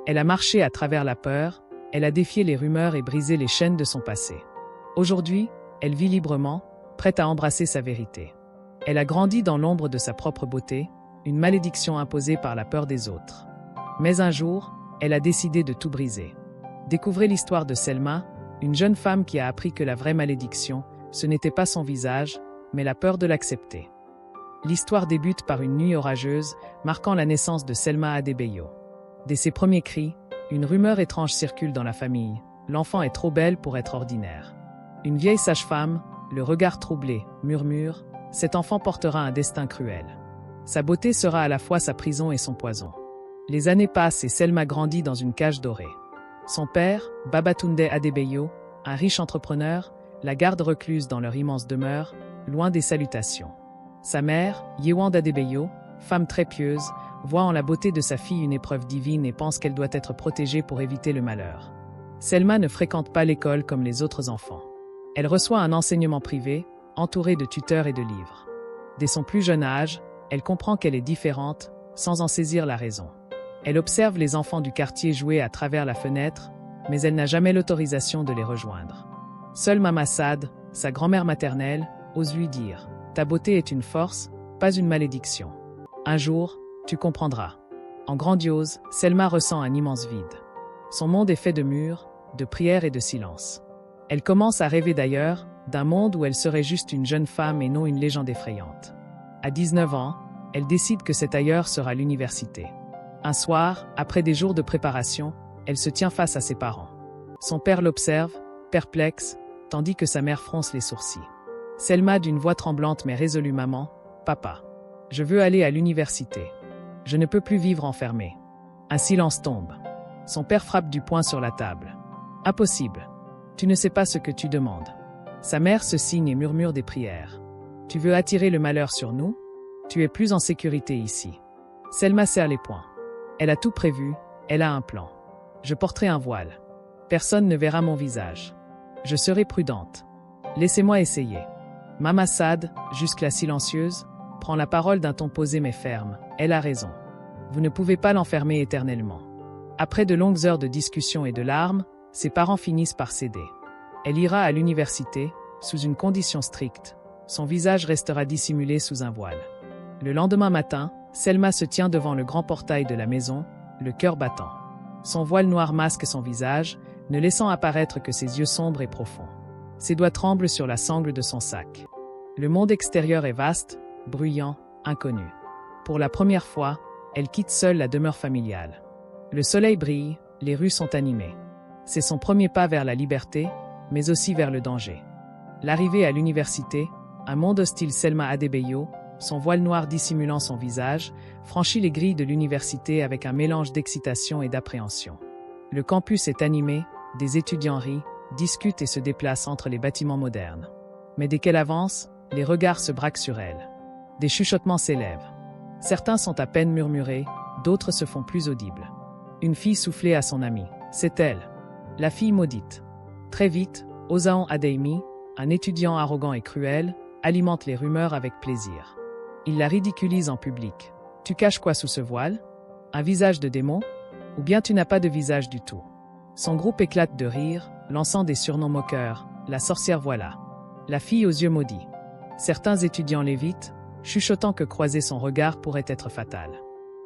Elle a marché à travers la peur, elle a défié les rumeurs et brisé les chaînes de son passé. Aujourd'hui, elle vit librement, prête à embrasser sa vérité. Elle a grandi dans l'ombre de sa propre beauté, une malédiction imposée par la peur des autres. Mais un jour, elle a décidé de tout briser. Découvrez l'histoire de Selma, une jeune femme qui a appris que la vraie malédiction, ce n'était pas son visage, mais la peur de l'accepter. L'histoire débute par une nuit orageuse, marquant la naissance de Selma Adebayo. Dès ses premiers cris, une rumeur étrange circule dans la famille. L'enfant est trop belle pour être ordinaire. Une vieille sage-femme, le regard troublé, murmure « Cet enfant portera un destin cruel. Sa beauté sera à la fois sa prison et son poison. » Les années passent et Selma grandit dans une cage dorée. Son père, Babatunde Adebayo, un riche entrepreneur, la garde recluse dans leur immense demeure, loin des salutations. Sa mère, Yewande Adebayo, femme très pieuse, voit en la beauté de sa fille une épreuve divine et pense qu'elle doit être protégée pour éviter le malheur. Selma ne fréquente pas l'école comme les autres enfants. Elle reçoit un enseignement privé, entourée de tuteurs et de livres. Dès son plus jeune âge, elle comprend qu'elle est différente, sans en saisir la raison. Elle observe les enfants du quartier jouer à travers la fenêtre, mais elle n'a jamais l'autorisation de les rejoindre. Seule Mama Sad, sa grand-mère maternelle, ose lui dire « Ta beauté est une force, pas une malédiction. Un jour, tu comprendras. » En grandiose, Selma ressent un immense vide. Son monde est fait de murs, de prières et de silence. Elle commence à rêver d'ailleurs, d'un monde où elle serait juste une jeune femme et non une légende effrayante. À 19 ans, elle décide que cet ailleurs sera l'université. Un soir, après des jours de préparation, elle se tient face à ses parents. Son père l'observe, perplexe, tandis que sa mère fronce les sourcils. Selma d'une voix tremblante mais résolue « Maman, papa, je veux aller à l'université. Je ne peux plus vivre enfermée. » Un silence tombe. Son père frappe du poing sur la table. « Impossible. Tu ne sais pas ce que tu demandes. » Sa mère se signe et murmure des prières. « Tu veux attirer le malheur sur nous? Tu es plus en sécurité ici. » Selma serre les poings. Elle a tout prévu, elle a un plan. « Je porterai un voile. Personne ne verra mon visage. Je serai prudente. Laissez-moi essayer. » Mama Sad, jusque-là silencieuse, prend la parole d'un ton posé mais ferme. Elle a raison. Vous ne pouvez pas l'enfermer éternellement. Après de longues heures de discussion et de larmes, ses parents finissent par céder. Elle ira à l'université, sous une condition stricte. Son visage restera dissimulé sous un voile. Le lendemain matin, Selma se tient devant le grand portail de la maison, le cœur battant. Son voile noir masque son visage, ne laissant apparaître que ses yeux sombres et profonds. Ses doigts tremblent sur la sangle de son sac. Le monde extérieur est vaste, bruyant, inconnu. Pour la première fois, elle quitte seule la demeure familiale. Le soleil brille, les rues sont animées. C'est son premier pas vers la liberté, mais aussi vers le danger. L'arrivée à l'université, un monde hostile Selma Adebayo, son voile noir dissimulant son visage, franchit les grilles de l'université avec un mélange d'excitation et d'appréhension. Le campus est animé, des étudiants rient, discutent et se déplacent entre les bâtiments modernes. Mais dès qu'elle avance, les regards se braquent sur elle. Des chuchotements s'élèvent. Certains sont à peine murmurés, d'autres se font plus audibles. Une fille soufflait à son amie. C'est elle. La fille maudite. Très vite, Osaon Adeyemi, un étudiant arrogant et cruel, alimente les rumeurs avec plaisir. Il la ridiculise en public. Tu caches quoi sous ce voile? Un visage de démon? Ou bien tu n'as pas de visage du tout? Son groupe éclate de rire, lançant des surnoms moqueurs. La sorcière voilà. La fille aux yeux maudits. Certains étudiants l'évitent, chuchotant que croiser son regard pourrait être fatal.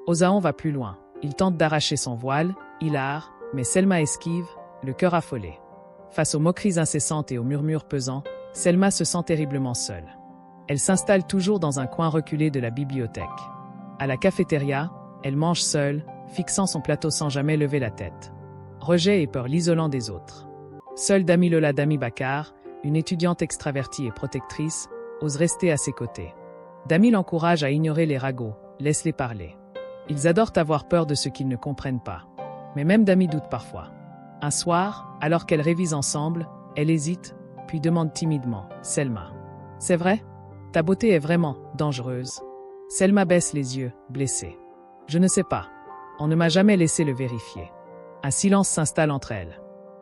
Osaon va plus loin. Il tente d'arracher son voile, hilar, mais Selma esquive, le cœur affolé. Face aux moqueries incessantes et aux murmures pesants, Selma se sent terriblement seule. Elle s'installe toujours dans un coin reculé de la bibliothèque. À la cafétéria, elle mange seule, fixant son plateau sans jamais lever la tête. Rejet et peur l'isolant des autres. Seule Damilola Damibakar, une étudiante extravertie et protectrice, ose rester à ses côtés. Dami l'encourage à ignorer les ragots, laisse-les parler. Ils adorent avoir peur de ce qu'ils ne comprennent pas. Mais même Dami doute parfois. Un soir, alors qu'elles révisent ensemble, elle hésite, puis demande timidement « Selma, c'est vrai? Ta beauté est vraiment dangereuse ?» Selma baisse les yeux, blessée. « Je ne sais pas. On ne m'a jamais laissé le vérifier. » Un silence s'installe entre elles.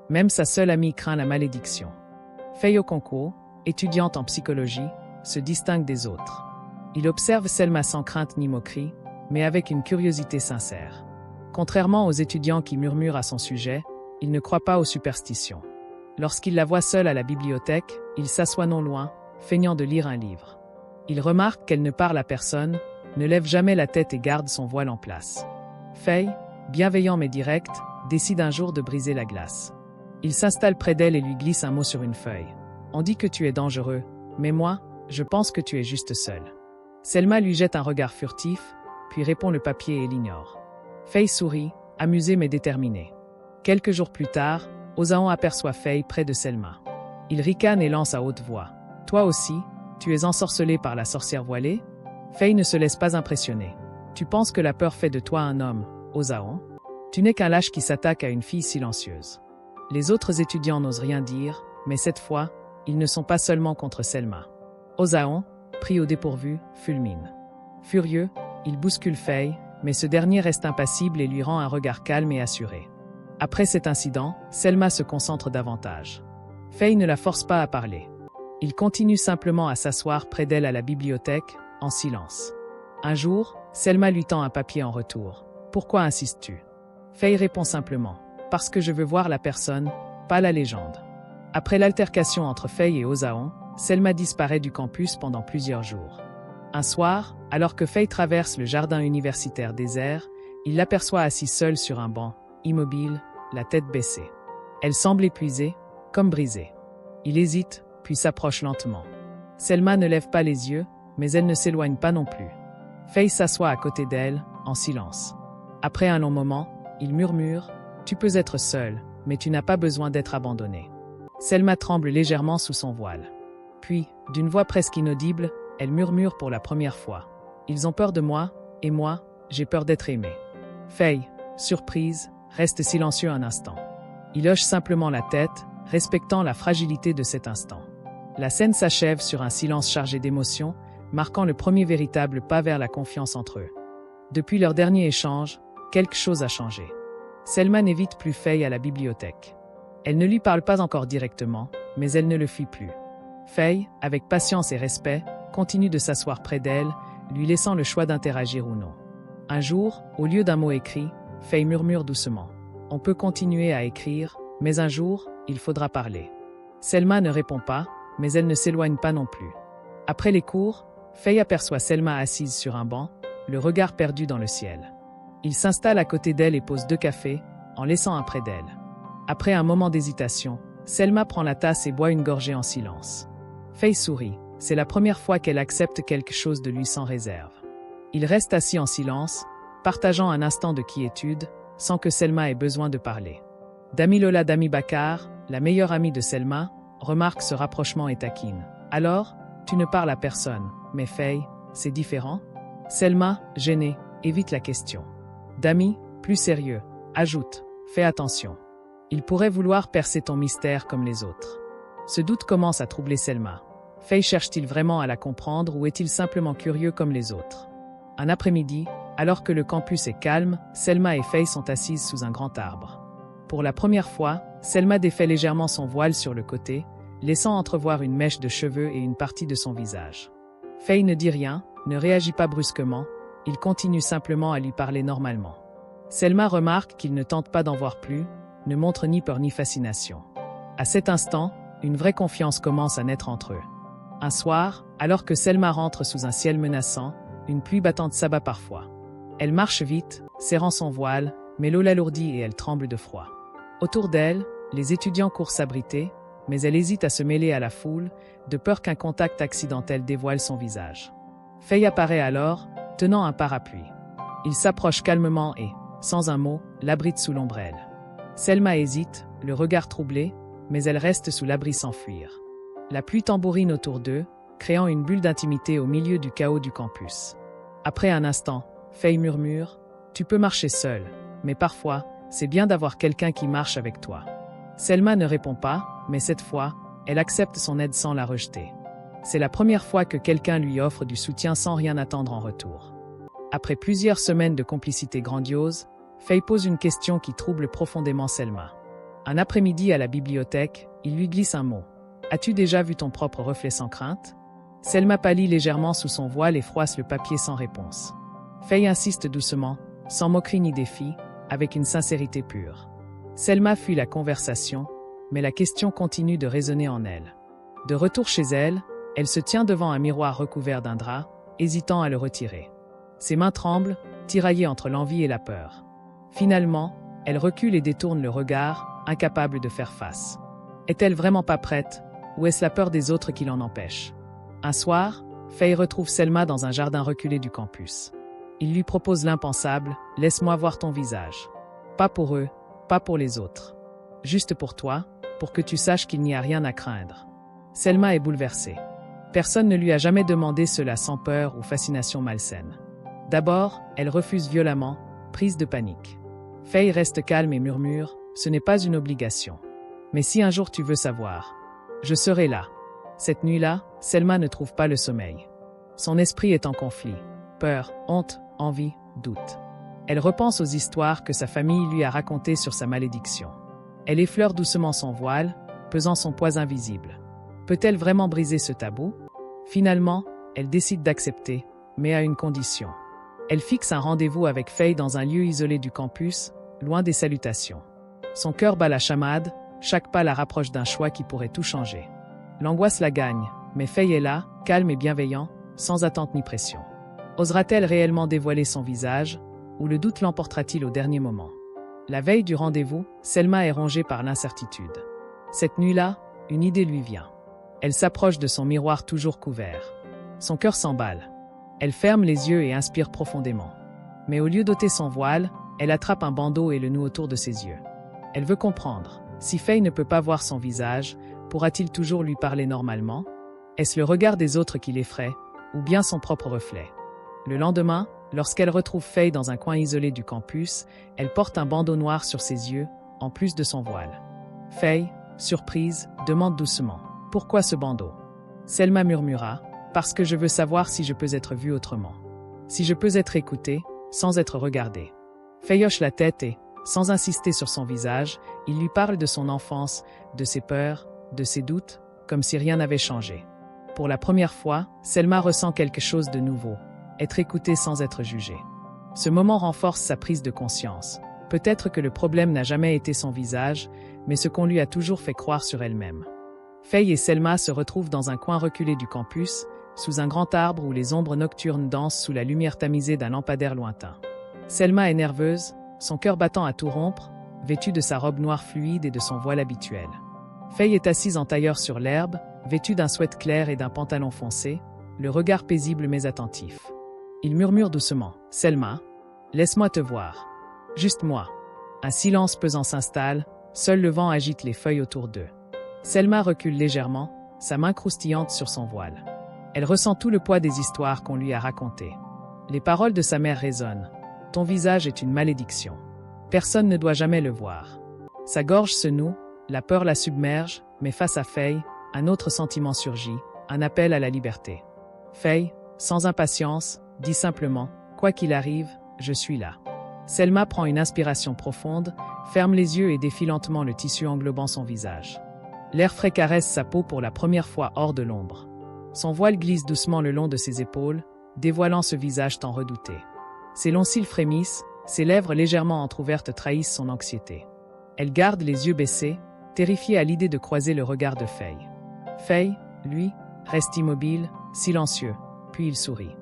Même sa seule amie craint la malédiction. Faye Okonkwo, étudiante en psychologie, se distingue des autres. Il observe Selma sans crainte ni moquerie, mais avec une curiosité sincère. Contrairement aux étudiants qui murmurent à son sujet, il ne croit pas aux superstitions. Lorsqu'il la voit seule à la bibliothèque, il s'assoit non loin, feignant de lire un livre. Il remarque qu'elle ne parle à personne, ne lève jamais la tête et garde son voile en place. Faye, bienveillant mais direct, décide un jour de briser la glace. Il s'installe près d'elle et lui glisse un mot sur une feuille. On dit que tu es dangereux, mais moi, je pense que tu es juste seul. Selma lui jette un regard furtif, puis répond le papier et l'ignore. Faye sourit, amusée mais déterminée. Quelques jours plus tard, Osaon aperçoit Faye près de Selma. Il ricane et lance à haute voix. « Toi aussi, tu es ensorcelée par la sorcière voilée ?» Faye ne se laisse pas impressionner. « Tu penses que la peur fait de toi un homme, Osaon ? Tu n'es qu'un lâche qui s'attaque à une fille silencieuse. » Les autres étudiants n'osent rien dire, mais cette fois, ils ne sont pas seulement contre Selma. Osaon, pris au dépourvu, fulmine. Furieux, il bouscule Faye, mais ce dernier reste impassible et lui rend un regard calme et assuré. Après cet incident, Selma se concentre davantage. Faye ne la force pas à parler. Il continue simplement à s'asseoir près d'elle à la bibliothèque, en silence. Un jour, Selma lui tend un papier en retour. « Pourquoi insistes-tu » Faye répond simplement. « Parce que je veux voir la personne, pas la légende. » Après l'altercation entre Faye et Osaon, Selma disparaît du campus pendant plusieurs jours. Un soir, alors que Faye traverse le jardin universitaire désert, il l'aperçoit assise seule sur un banc, immobile, la tête baissée. Elle semble épuisée, comme brisée. Il hésite, puis s'approche lentement. Selma ne lève pas les yeux, mais elle ne s'éloigne pas non plus. Faye s'assoit à côté d'elle, en silence. Après un long moment, il murmure « Tu peux être seule, mais tu n'as pas besoin d'être abandonnée. » Selma tremble légèrement sous son voile. Puis, d'une voix presque inaudible, elle murmure pour la première fois. « Ils ont peur de moi, et moi, j'ai peur d'être aimée. » Faye, surprise, reste silencieux un instant. Il hoche simplement la tête, respectant la fragilité de cet instant. La scène s'achève sur un silence chargé d'émotions, marquant le premier véritable pas vers la confiance entre eux. Depuis leur dernier échange, quelque chose a changé. Selma n'évite plus Faye à la bibliothèque. Elle ne lui parle pas encore directement, mais elle ne le fuit plus. Faye, avec patience et respect, continue de s'asseoir près d'elle, lui laissant le choix d'interagir ou non. Un jour, au lieu d'un mot écrit, Faye murmure doucement. « On peut continuer à écrire, mais un jour, il faudra parler. » Selma ne répond pas, mais elle ne s'éloigne pas non plus. Après les cours, Faye aperçoit Selma assise sur un banc, le regard perdu dans le ciel. Il s'installe à côté d'elle et pose 2 cafés, en laissant un près d'elle. Après un moment d'hésitation, Selma prend la tasse et boit une gorgée en silence. Faye sourit, c'est la première fois qu'elle accepte quelque chose de lui sans réserve. Il reste assis en silence, partageant un instant de quiétude, sans que Selma ait besoin de parler. Damilola Bakar, la meilleure amie de Selma, remarque ce rapprochement et taquine. « Alors, tu ne parles à personne, mais Faye, c'est différent ?» Selma, gênée, évite la question. Dami, plus sérieux, ajoute « Fais attention. Il pourrait vouloir percer ton mystère comme les autres. » Ce doute commence à troubler Selma. Faye cherche-t-il vraiment à la comprendre ou est-il simplement curieux comme les autres? Un après-midi, alors que le campus est calme, Selma et Faye sont assises sous un grand arbre. Pour la première fois, Selma défait légèrement son voile sur le côté, laissant entrevoir une mèche de cheveux et une partie de son visage. Faye ne dit rien, ne réagit pas brusquement, il continue simplement à lui parler normalement. Selma remarque qu'il ne tente pas d'en voir plus, ne montre ni peur ni fascination. À cet instant, une vraie confiance commence à naître entre eux. Un soir, alors que Selma rentre sous un ciel menaçant, une pluie battante s'abat parfois. Elle marche vite, serrant son voile, mais l'eau l'alourdit et elle tremble de froid. Autour d'elle, les étudiants courent s'abriter, mais elle hésite à se mêler à la foule, de peur qu'un contact accidentel dévoile son visage. Faye apparaît alors, tenant un parapluie. Il s'approche calmement et, sans un mot, l'abrite sous l'ombrelle. Selma hésite, le regard troublé, mais elle reste sous l'abri sans fuir. La pluie tambourine autour d'eux, créant une bulle d'intimité au milieu du chaos du campus. Après un instant, Faye murmure « Tu peux marcher seule, mais parfois, c'est bien d'avoir quelqu'un qui marche avec toi. » Selma ne répond pas, mais cette fois, elle accepte son aide sans la rejeter. C'est la première fois que quelqu'un lui offre du soutien sans rien attendre en retour. Après plusieurs semaines de complicité grandiose, Faye pose une question qui trouble profondément Selma. Un après-midi à la bibliothèque, il lui glisse un mot. « As-tu déjà vu ton propre reflet sans crainte ?» Selma pâlit légèrement sous son voile et froisse le papier sans réponse. Faye insiste doucement, sans moquerie ni défi. « avec une sincérité pure. Selma fuit la conversation, mais la question continue de résonner en elle. De retour chez elle, elle se tient devant un miroir recouvert d'un drap, hésitant à le retirer. Ses mains tremblent, tiraillées entre l'envie et la peur. Finalement, elle recule et détourne le regard, incapable de faire face. Est-elle vraiment pas prête, ou est-ce la peur des autres qui l'en empêche? Un soir, Faye retrouve Selma dans un jardin reculé du campus. Il lui propose l'impensable, « Laisse-moi voir ton visage. » Pas pour eux, pas pour les autres. Juste pour toi, pour que tu saches qu'il n'y a rien à craindre. Selma est bouleversée. Personne ne lui a jamais demandé cela sans peur ou fascination malsaine. D'abord, elle refuse violemment, prise de panique. Faye reste calme et murmure, « Ce n'est pas une obligation. Mais si un jour tu veux savoir, je serai là. » Cette nuit-là, Selma ne trouve pas le sommeil. Son esprit est en conflit. Peur, honte, envie, doute. Elle repense aux histoires que sa famille lui a racontées sur sa malédiction. Elle effleure doucement son voile, pesant son poids invisible. Peut-elle vraiment briser ce tabou? Finalement, elle décide d'accepter, mais à une condition. Elle fixe un rendez-vous avec Faye dans un lieu isolé du campus, loin des salutations. Son cœur bat la chamade, chaque pas la rapproche d'un choix qui pourrait tout changer. L'angoisse la gagne, mais Faye est là, calme et bienveillant, sans attente ni pression. Osera-t-elle réellement dévoiler son visage, ou le doute l'emportera-t-il au dernier moment? La veille du rendez-vous, Selma est rongée par l'incertitude. Cette nuit-là, une idée lui vient. Elle s'approche de son miroir toujours couvert. Son cœur s'emballe. Elle ferme les yeux et inspire profondément. Mais au lieu d'ôter son voile, elle attrape un bandeau et le noue autour de ses yeux. Elle veut comprendre. Si Faye ne peut pas voir son visage, pourra-t-il toujours lui parler normalement? Est-ce le regard des autres qui l'effraie, ou bien son propre reflet? Le lendemain, lorsqu'elle retrouve Faye dans un coin isolé du campus, elle porte un bandeau noir sur ses yeux, en plus de son voile. Faye, surprise, demande doucement. « Pourquoi ce bandeau ?» Selma murmura. « Parce que je veux savoir si je peux être vue autrement. Si je peux être écoutée, sans être regardée. » Faye hoche la tête et, sans insister sur son visage, il lui parle de son enfance, de ses peurs, de ses doutes, comme si rien n'avait changé. Pour la première fois, Selma ressent quelque chose de nouveau, être écoutée sans être jugée. Ce moment renforce sa prise de conscience. Peut-être que le problème n'a jamais été son visage, mais ce qu'on lui a toujours fait croire sur elle-même. Faye et Selma se retrouvent dans un coin reculé du campus, sous un grand arbre où les ombres nocturnes dansent sous la lumière tamisée d'un lampadaire lointain. Selma est nerveuse, son cœur battant à tout rompre, vêtue de sa robe noire fluide et de son voile habituel. Faye est assise en tailleur sur l'herbe, vêtue d'un sweat clair et d'un pantalon foncé, le regard paisible mais attentif. Il murmure doucement. « Selma, laisse-moi te voir. Juste moi. » Un silence pesant s'installe, seul le vent agite les feuilles autour d'eux. Selma recule légèrement, sa main croustillante sur son voile. Elle ressent tout le poids des histoires qu'on lui a racontées. Les paroles de sa mère résonnent. « Ton visage est une malédiction. Personne ne doit jamais le voir. » Sa gorge se noue, la peur la submerge, mais face à Faye, un autre sentiment surgit, un appel à la liberté. Faye, sans impatience, dit simplement « Quoi qu'il arrive, je suis là. » Selma prend une inspiration profonde, ferme les yeux et défie lentement le tissu englobant son visage. L'air frais caresse sa peau pour la première fois hors de l'ombre. Son voile glisse doucement le long de ses épaules, dévoilant ce visage tant redouté. Ses longs cils frémissent, ses lèvres légèrement entr'ouvertes trahissent son anxiété. Elle garde les yeux baissés, terrifiée à l'idée de croiser le regard de Faye. Faye, lui, reste immobile, silencieux, puis il sourit.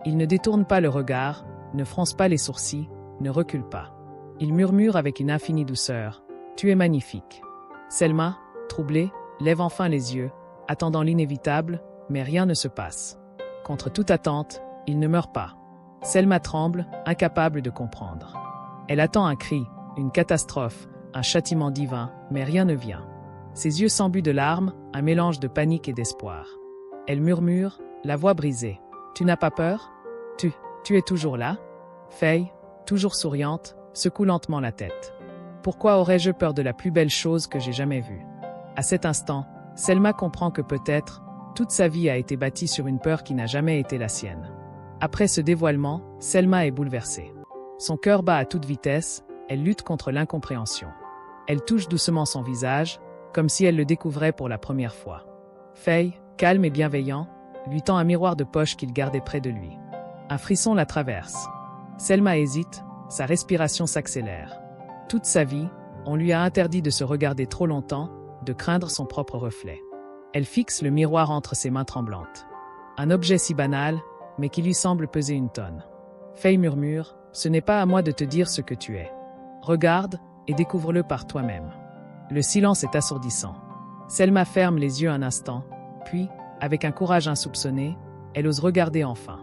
Il ne détourne pas le regard, ne fronce pas les sourcils, ne recule pas. Il murmure avec une infinie douceur « Tu es magnifique. » Selma, troublée, lève enfin les yeux, attendant l'inévitable, mais rien ne se passe. Contre toute attente, il ne meurt pas. Selma tremble, incapable de comprendre. Elle attend un cri, une catastrophe, un châtiment divin, mais rien ne vient. Ses yeux s'embuent de larmes, un mélange de panique et d'espoir. Elle murmure, la voix brisée. « Tu n'as pas peur? Tu es toujours là ?» Faye, toujours souriante, secoue lentement la tête. « Pourquoi aurais-je peur de la plus belle chose que j'ai jamais vue ?» À cet instant, Selma comprend que peut-être, toute sa vie a été bâtie sur une peur qui n'a jamais été la sienne. Après ce dévoilement, Selma est bouleversée. Son cœur bat à toute vitesse, elle lutte contre l'incompréhension. Elle touche doucement son visage, comme si elle le découvrait pour la première fois. Faye, calme et bienveillant, lui tend un miroir de poche qu'il gardait près de lui. Un frisson la traverse. Selma hésite, Sa respiration s'accélère. Toute sa vie, on lui a interdit de se regarder trop longtemps, de craindre son propre reflet. Elle fixe le miroir entre ses mains tremblantes. Un objet si banal, mais qui lui semble peser une tonne. Faye murmure, « Ce n'est pas à moi de te dire ce que tu es. Regarde et découvre-le par toi-même. » Le silence est assourdissant. Selma ferme les yeux un instant, puis, avec un courage insoupçonné, elle ose regarder enfin.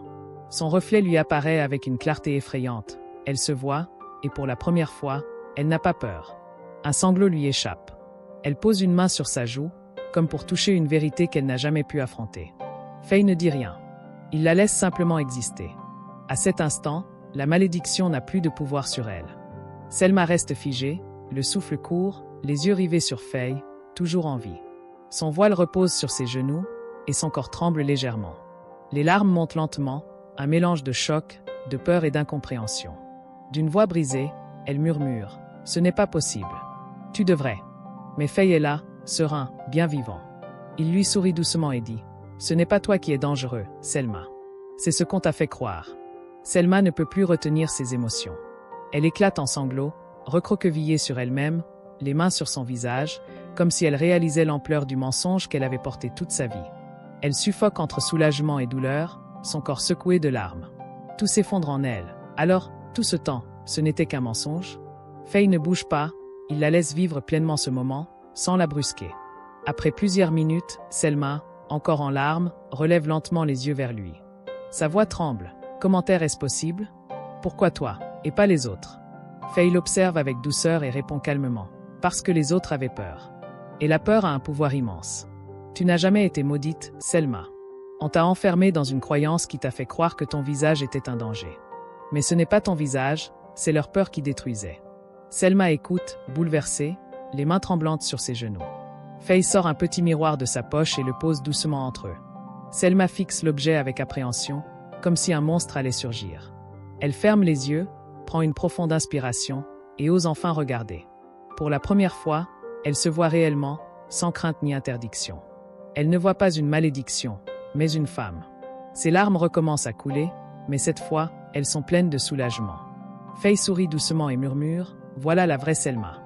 Son reflet lui apparaît avec une clarté effrayante. Elle se voit, et pour la première fois, elle n'a pas peur. Un sanglot lui échappe. Elle pose une main sur sa joue, comme pour toucher une vérité qu'elle n'a jamais pu affronter. Faye ne dit rien. Il la laisse simplement exister. À cet instant, la malédiction n'a plus de pouvoir sur elle. Selma reste figée, le souffle court, les yeux rivés sur Faye, toujours en vie. Son voile repose sur ses genoux, et son corps tremble légèrement. Les larmes montent lentement, un mélange de choc, de peur et d'incompréhension. D'une voix brisée, elle murmure, « Ce n'est pas possible. Tu devrais. » Mais Faye est là, serein, bien vivant. Il lui sourit doucement et dit, « Ce n'est pas toi qui es dangereux, Selma. C'est ce qu'on t'a fait croire. » Selma ne peut plus retenir ses émotions. Elle éclate en sanglots, recroquevillée sur elle-même, les mains sur son visage, comme si elle réalisait l'ampleur du mensonge qu'elle avait porté toute sa vie. Elle suffoque entre soulagement et douleur, son corps secoué de larmes. Tout s'effondre en elle. Alors, tout ce temps, ce n'était qu'un mensonge? Faye ne bouge pas, il la laisse vivre pleinement ce moment, sans la brusquer. Après plusieurs minutes, Selma, encore en larmes, relève lentement les yeux vers lui. Sa voix tremble. Commentaire est-ce possible? Pourquoi toi, et pas les autres? Faye l'observe avec douceur et répond calmement. Parce que les autres avaient peur. Et la peur a un pouvoir immense. Tu n'as jamais été maudite, Selma. On t'a enfermée dans une croyance qui t'a fait croire que ton visage était un danger. Mais ce n'est pas ton visage, c'est leur peur qui détruisait. Selma écoute, bouleversée, les mains tremblantes sur ses genoux. Faye sort un petit miroir de sa poche et le pose doucement entre eux. Selma fixe l'objet avec appréhension, comme si un monstre allait surgir. Elle ferme les yeux, prend une profonde inspiration, et ose enfin regarder. Pour la première fois, elle se voit réellement, sans crainte ni interdiction. Elle ne voit pas une malédiction, mais une femme. Ses larmes recommencent à couler, mais cette fois, elles sont pleines de soulagement. Faye sourit doucement et murmure, « Voilà la vraie Selma. »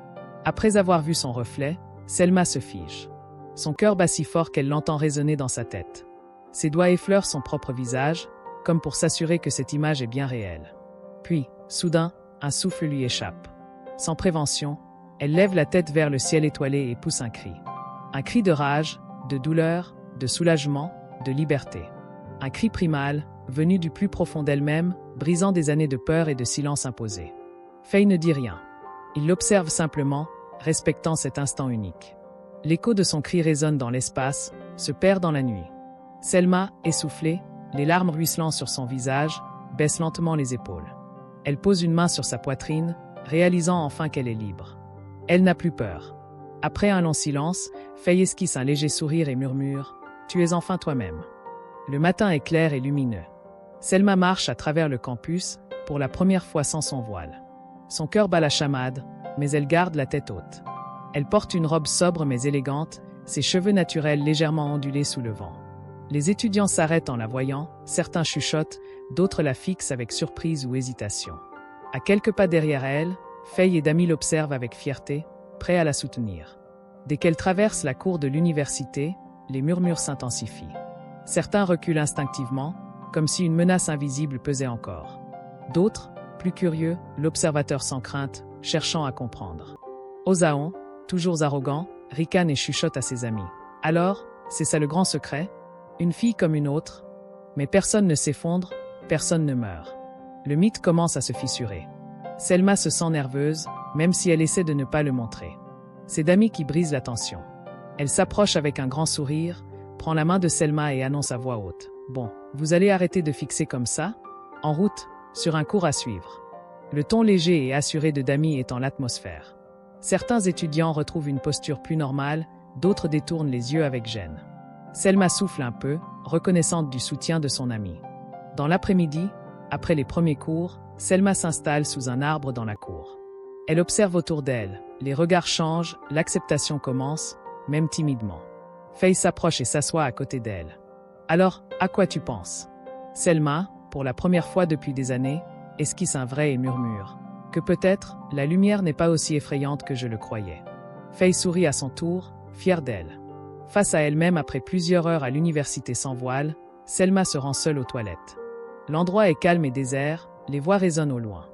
Après avoir vu son reflet, Selma se fige. Son cœur bat si fort qu'elle l'entend résonner dans sa tête. Ses doigts effleurent son propre visage, comme pour s'assurer que cette image est bien réelle. Puis, soudain, un souffle lui échappe. Sans prévention, elle lève la tête vers le ciel étoilé et pousse un cri. Un cri de rage, de douleur, de soulagement, de liberté. Un cri primal, venu du plus profond d'elle-même, brisant des années de peur et de silence imposé. Faye ne dit rien. Il l'observe simplement, respectant cet instant unique. L'écho de son cri résonne dans l'espace, se perd dans la nuit. Selma, essoufflée, les larmes ruisselant sur son visage, baisse lentement les épaules. Elle pose une main sur sa poitrine, réalisant enfin qu'elle est libre. Elle n'a plus peur. Après un long silence, Faye esquisse un léger sourire et murmure « Tu es enfin toi-même ». Le matin est clair et lumineux. Selma marche à travers le campus, pour la première fois sans son voile. Son cœur bat la chamade, mais elle garde la tête haute. Elle porte une robe sobre mais élégante, ses cheveux naturels légèrement ondulés sous le vent. Les étudiants s'arrêtent en la voyant, certains chuchotent, d'autres la fixent avec surprise ou hésitation. À quelques pas derrière elle, Faye et Dami l'observent avec fierté, prêts à la soutenir. Dès qu'elle traverse la cour de l'université, les murmures s'intensifient. Certains reculent instinctivement, comme si une menace invisible pesait encore. D'autres, plus curieux, l'observateur sans crainte, cherchant à comprendre. Ozaon, toujours arrogant, ricane et chuchote à ses amis. Alors, c'est ça le grand secret? Une fille comme une autre? Mais personne ne s'effondre, personne ne meurt. Le mythe commence à se fissurer. Selma se sent nerveuse, même si elle essaie de ne pas le montrer. C'est Dami qui brise la tension. Elle s'approche avec un grand sourire, prend la main de Selma et annonce à voix haute. « Bon, vous allez arrêter de fixer comme ça? En route, sur un cours à suivre. » Le ton léger et assuré de Dami étend l'atmosphère. Certains étudiants retrouvent une posture plus normale, d'autres détournent les yeux avec gêne. Selma souffle un peu, reconnaissante du soutien de son amie. Dans l'après-midi, après les premiers cours, Selma s'installe sous un arbre dans la cour. Elle observe autour d'elle, les regards changent, l'acceptation commence, même timidement. Faye s'approche et s'assoit à côté d'elle. « Alors, à quoi tu penses ?» Selma, pour la première fois depuis des années, esquisse un vrai et murmure. Que peut-être, la lumière n'est pas aussi effrayante que je le croyais. Faye sourit à son tour, fière d'elle. Face à elle-même après plusieurs heures à l'université sans voile, Selma se rend seule aux toilettes. L'endroit est calme et désert, les voix résonnent au loin.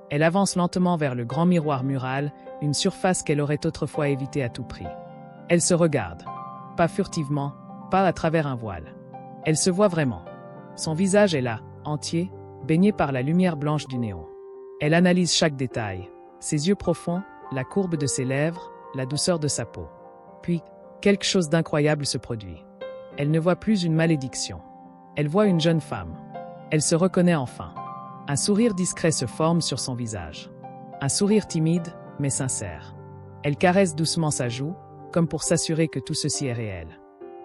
Elle avance lentement vers le grand miroir mural, une surface qu'elle aurait autrefois évitée à tout prix. Elle se regarde. Pas furtivement, pas à travers un voile. Elle se voit vraiment. Son visage est là, entier, baigné par la lumière blanche du néon. Elle analyse chaque détail. Ses yeux profonds, la courbe de ses lèvres, la douceur de sa peau. Puis, quelque chose d'incroyable se produit. Elle ne voit plus une malédiction. Elle voit une jeune femme. Elle se reconnaît enfin. Un sourire discret se forme sur son visage. Un sourire timide, mais sincère. Elle caresse doucement sa joue, comme pour s'assurer que tout ceci est réel.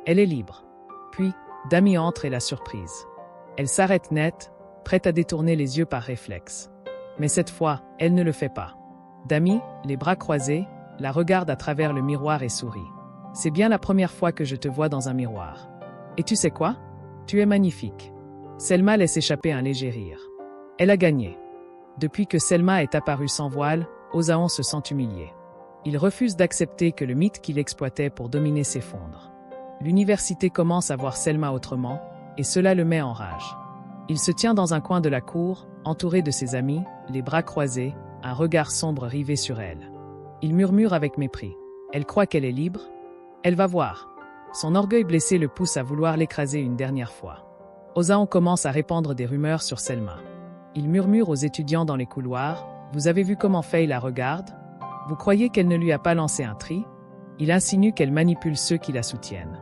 Elle est libre. Puis, Dami entre et la surprise. Elle s'arrête net, prête à détourner les yeux par réflexe. Mais cette fois, elle ne le fait pas. Dami, les bras croisés, la regarde à travers le miroir et sourit. C'est bien la première fois que je te vois dans un miroir. Et tu sais quoi? Tu es magnifique. Selma laisse échapper un léger rire. Elle a gagné. Depuis que Selma est apparue sans voile, Osaon se sent humilié. Il refuse d'accepter que le mythe qu'il exploitait pour dominer s'effondre. L'université commence à voir Selma autrement, et cela le met en rage. Il se tient dans un coin de la cour, entouré de ses amis, les bras croisés, un regard sombre rivé sur elle. Il murmure avec mépris. Elle croit qu'elle est libre? Elle va voir. Son orgueil blessé le pousse à vouloir l'écraser une dernière fois. Osaon commence à répandre des rumeurs sur Selma. Il murmure aux étudiants dans les couloirs. Vous avez vu comment Faye la regarde? Vous croyez qu'elle ne lui a pas lancé un tri? Il insinue qu'elle manipule ceux qui la soutiennent.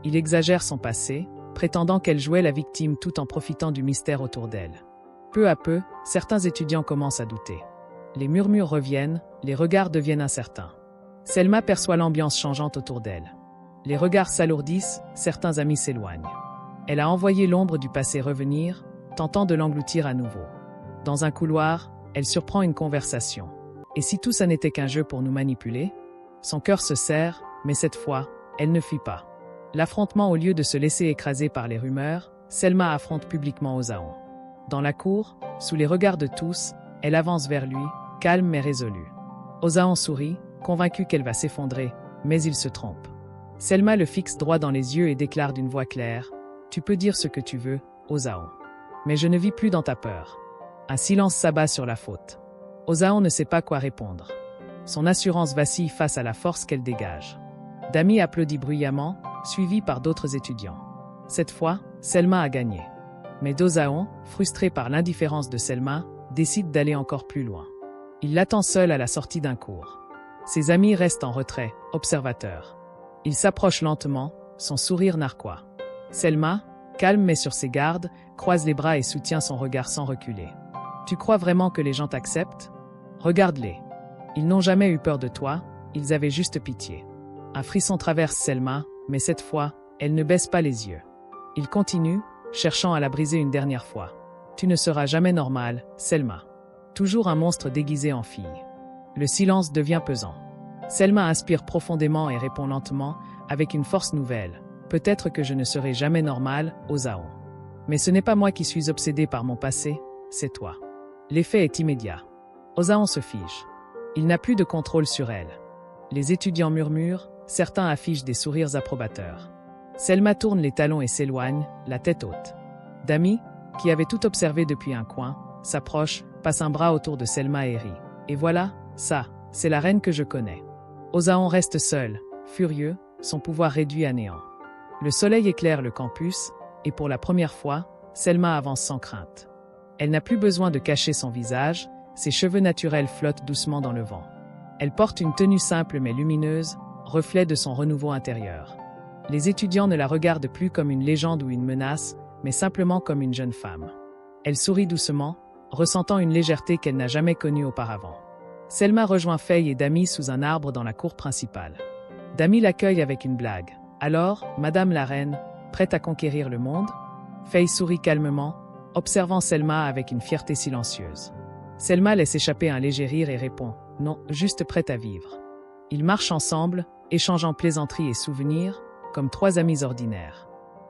Il exagère son passé, prétendant qu'elle jouait la victime tout en profitant du mystère autour d'elle. Peu à peu, certains étudiants commencent à douter. Les murmures reviennent, les regards deviennent incertains. Selma perçoit l'ambiance changeante autour d'elle. Les regards s'alourdissent, certains amis s'éloignent. Elle a envoyé l'ombre du passé revenir, tentant de l'engloutir à nouveau. Dans un couloir, elle surprend une conversation. Et si tout ça n'était qu'un jeu pour nous manipuler? Son cœur se serre, mais cette fois, elle ne fuit pas. L'affrontement, au lieu de se laisser écraser par les rumeurs, Selma affronte publiquement Osaon. Dans la cour, sous les regards de tous, elle avance vers lui, calme mais résolue. Osaon sourit, convaincu qu'elle va s'effondrer, mais il se trompe. Selma le fixe droit dans les yeux et déclare d'une voix claire « Tu peux dire ce que tu veux, Osaon. Mais je ne vis plus dans ta peur. » Un silence s'abat sur la faute. Osaon ne sait pas quoi répondre. Son assurance vacille face à la force qu'elle dégage. Dami applaudit bruyamment, suivi par d'autres étudiants. Cette fois, Selma a gagné. Mais Osaon, frustré par l'indifférence de Selma, décide d'aller encore plus loin. Il l'attend seul à la sortie d'un cours. Ses amis restent en retrait, observateurs. Il s'approche lentement, son sourire narquois. Selma, calme mais sur ses gardes, croise les bras et soutient son regard sans reculer. « Tu crois vraiment que les gens t'acceptent? Regarde-les. Ils n'ont jamais eu peur de toi, ils avaient juste pitié. » Un frisson traverse Selma, mais cette fois, elle ne baisse pas les yeux. Il continue, cherchant à la briser une dernière fois. « Tu ne seras jamais normale, Selma. » Toujours un monstre déguisé en fille. Le silence devient pesant. Selma inspire profondément et répond lentement, avec une force nouvelle. « Peut-être que je ne serai jamais normale, Osaon. Mais ce n'est pas moi qui suis obsédée par mon passé, c'est toi. » L'effet est immédiat. Osaon se fige. Il n'a plus de contrôle sur elle. Les étudiants murmurent, certains affichent des sourires approbateurs. Selma tourne les talons et s'éloigne, la tête haute. Dami, qui avait tout observé depuis un coin, s'approche, passe un bras autour de Selma et rit. Et voilà, ça, c'est la reine que je connais. Osaon reste seul, furieux, son pouvoir réduit à néant. Le soleil éclaire le campus, et pour la première fois, Selma avance sans crainte. Elle n'a plus besoin de cacher son visage, ses cheveux naturels flottent doucement dans le vent. Elle porte une tenue simple mais lumineuse, reflet de son renouveau intérieur. Les étudiants ne la regardent plus comme une légende ou une menace, mais simplement comme une jeune femme. Elle sourit doucement, ressentant une légèreté qu'elle n'a jamais connue auparavant. Selma rejoint Faye et Dami sous un arbre dans la cour principale. Dami l'accueille avec une blague. « Alors, Madame la Reine, prête à conquérir le monde ?» Faye sourit calmement, observant Selma avec une fierté silencieuse. Selma laisse échapper un léger rire et répond « Non, juste prête à vivre. » Ils marchent ensemble, échangeant plaisanteries et souvenirs, comme trois amis ordinaires.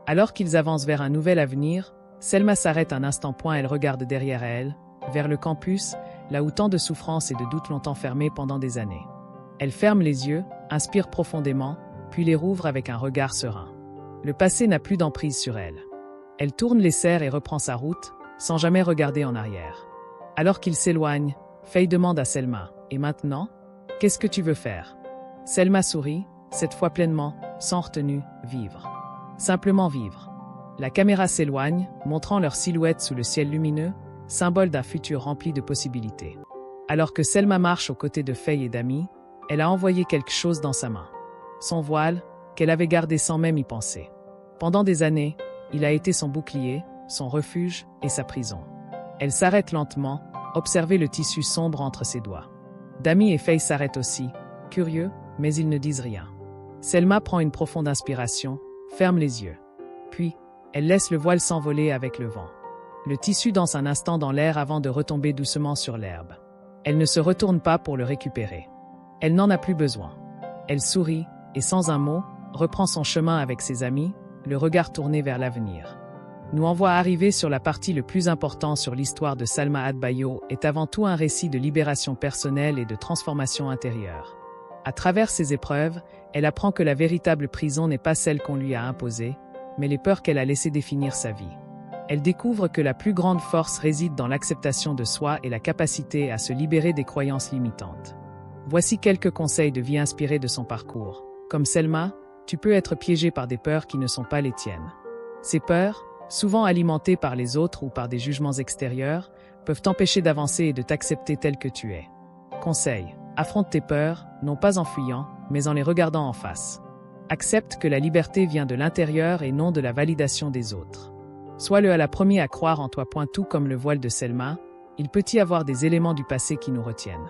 Alors qu'ils avancent vers un nouvel avenir, Selma s'arrête un instant. Elle regarde derrière elle, vers le campus, là où tant de souffrances et de doutes l'ont enfermée pendant des années. Elle ferme les yeux, inspire profondément, puis les rouvre avec un regard serein. Le passé n'a plus d'emprise sur elle. Elle tourne les serres et reprend sa route, sans jamais regarder en arrière. Alors qu'il s'éloigne, Faye demande à Selma, « Et maintenant? Qu'est-ce que tu veux faire ?» Selma sourit, cette fois pleinement, sans retenue, vivre. Simplement vivre. La caméra s'éloigne, montrant leur silhouette sous le ciel lumineux, symbole d'un futur rempli de possibilités. Alors que Selma marche aux côtés de Faye et d'amis, elle a envoyé quelque chose dans sa main. Son voile, qu'elle avait gardé sans même y penser. Pendant des années, il a été son bouclier, son refuge et sa prison. Elle s'arrête lentement, observer le tissu sombre entre ses doigts. Dami et Faye s'arrêtent aussi, curieux, mais ils ne disent rien. Selma prend une profonde inspiration, ferme les yeux. Puis, elle laisse le voile s'envoler avec le vent. Le tissu danse un instant dans l'air avant de retomber doucement sur l'herbe. Elle ne se retourne pas pour le récupérer. Elle n'en a plus besoin. Elle sourit, et sans un mot, reprend son chemin avec ses amis, le regard tourné vers l'avenir. Nous envoie arriver sur la partie le plus important sur l'histoire de Salma Adbayo est avant tout un récit de libération personnelle et de transformation intérieure. À travers ces épreuves, elle apprend que la véritable prison n'est pas celle qu'on lui a imposée, mais les peurs qu'elle a laissées définir sa vie. Elle découvre que la plus grande force réside dans l'acceptation de soi et la capacité à se libérer des croyances limitantes. Voici quelques conseils de vie inspirés de son parcours. Comme Selma, tu peux être piégé par des peurs qui ne sont pas les tiennes. Ces peurs, souvent alimentées par les autres ou par des jugements extérieurs, peuvent t'empêcher d'avancer et de t'accepter tel que tu es. Conseil: affronte tes peurs, non pas en fuyant, mais en les regardant en face. Accepte que la liberté vient de l'intérieur et non de la validation des autres. Sois le à la première à croire en toi. Tout comme le voile de Selma, il peut y avoir des éléments du passé qui nous retiennent.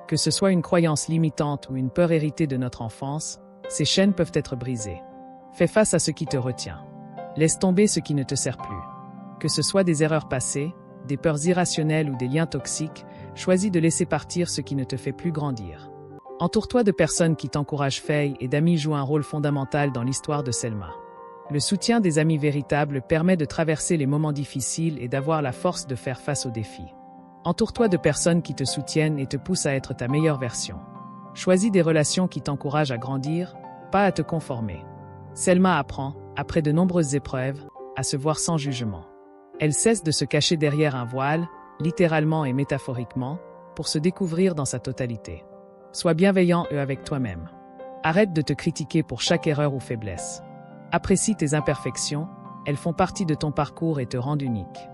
Que ce soit une croyance limitante ou une peur héritée de notre enfance, ces chaînes peuvent être brisées. Fais face à ce qui te retient. Laisse tomber ce qui ne te sert plus. Que ce soit des erreurs passées, des peurs irrationnelles ou des liens toxiques, choisis de laisser partir ce qui ne te fait plus grandir. Entoure-toi de personnes qui t'encouragent. Faye et Dami jouent un rôle fondamental dans l'histoire de Selma. Le soutien des amis véritables permet de traverser les moments difficiles et d'avoir la force de faire face aux défis. Entoure-toi de personnes qui te soutiennent et te poussent à être ta meilleure version. Choisis des relations qui t'encouragent à grandir, pas à te conformer. Selma apprend, après de nombreuses épreuves, à se voir sans jugement. Elle cesse de se cacher derrière un voile, littéralement et métaphoriquement, pour se découvrir dans sa totalité. Sois bienveillant avec toi-même. Arrête de te critiquer pour chaque erreur ou faiblesse. Apprécie tes imperfections, elles font partie de ton parcours et te rendent unique.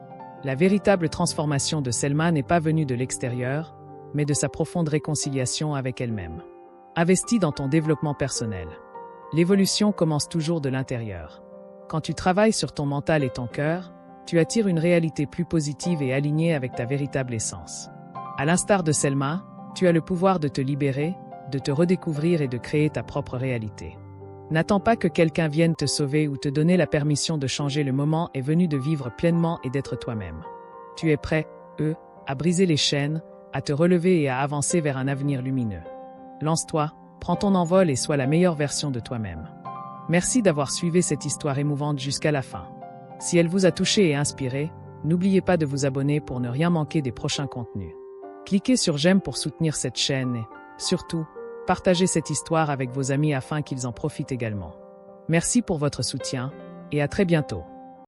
La véritable transformation de Selma n'est pas venue de l'extérieur, mais de sa profonde réconciliation avec elle-même. Investis dans ton développement personnel. L'évolution commence toujours de l'intérieur. Quand tu travailles sur ton mental et ton cœur, tu attires une réalité plus positive et alignée avec ta véritable essence. À l'instar de Selma, tu as le pouvoir de te libérer, de te redécouvrir et de créer ta propre réalité. N'attends pas que quelqu'un vienne te sauver ou te donner la permission de changer. Le moment est venu de vivre pleinement et d'être toi-même. Tu es prêt, à briser les chaînes, à te relever et à avancer vers un avenir lumineux. Lance-toi, prends ton envol et sois la meilleure version de toi-même. Merci d'avoir suivi cette histoire émouvante jusqu'à la fin. Si elle vous a touché et inspiré, n'oubliez pas de vous abonner pour ne rien manquer des prochains contenus. Cliquez sur j'aime pour soutenir cette chaîne et, surtout, partagez cette histoire avec vos amis afin qu'ils en profitent également. Merci pour votre soutien, et à très bientôt.